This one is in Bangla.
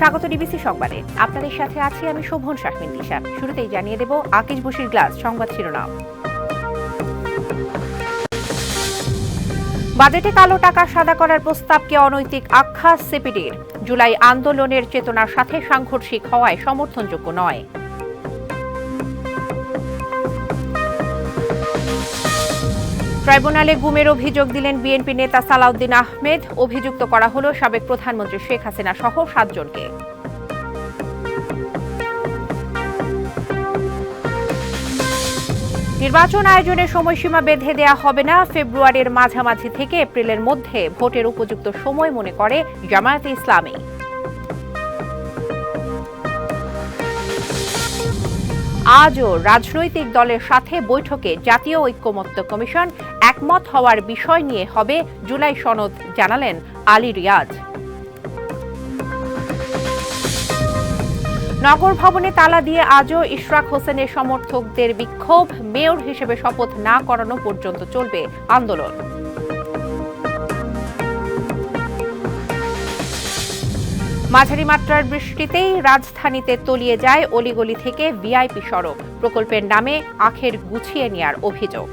স্বাগত ডিবিসি সংবাদে। আপনাদের সাথে আছি আমি শোভন শাহমিন দিশা। শুরুতেই জানিয়ে দেব আকিজ বশির গ্লাস সংবাদ শিরোনাম। বাজেটে কালো টাকা সাদা করার প্রস্তাবকে অনৈতিক আখ্যা সিপিডির। জুলাই আন্দোলনের চেতনার সাথে সাংঘর্ষিক হওয়ায় সমর্থনযোগ্য নয়। ট্রাইব্যুনালে গুমের অভিযোগ দিলেন বিএনপি নেতা সালাউদ্দিন আহমেদ। অভিযুক্ত করা হলো সাবেক প্রধানমন্ত্রী শেখ হাসিনা সহ 7 জনকে। নির্বাচন আয়োজনের সময়সীমা বেঁধে দেয়া হবে না। ফেব্রুয়ারির মাঝামাঝি থেকে এপ্রিলের মধ্যে ভোটের উপযুক্ত সময় মনে করে জামায়াতে ইসলামী। আজও রাজনৈতিক দলের সাথে বৈঠকে জাতীয় ঐক্যমত্য কমিশন। একমত হওয়ার বিষয় নিয়ে হবে জুলাই সনদ, জানালেন আলী রিয়াজ। নগর ভবনে তালা দিয়ে আজও ইশরাক হোসেনের সমর্থকদের বিক্ষোভ। মেয়র হিসেবে শপথ না করানো পর্যন্ত চলবে আন্দোলন। মাঝারি মাত্রার বৃষ্টিতেই রাজধানীতে তলিয়ে যায় অলিগলি থেকে ভিআইপি সড়ক। প্রকল্পের নামে আখের গুছিয়ে নেওয়ার অভিযোগ।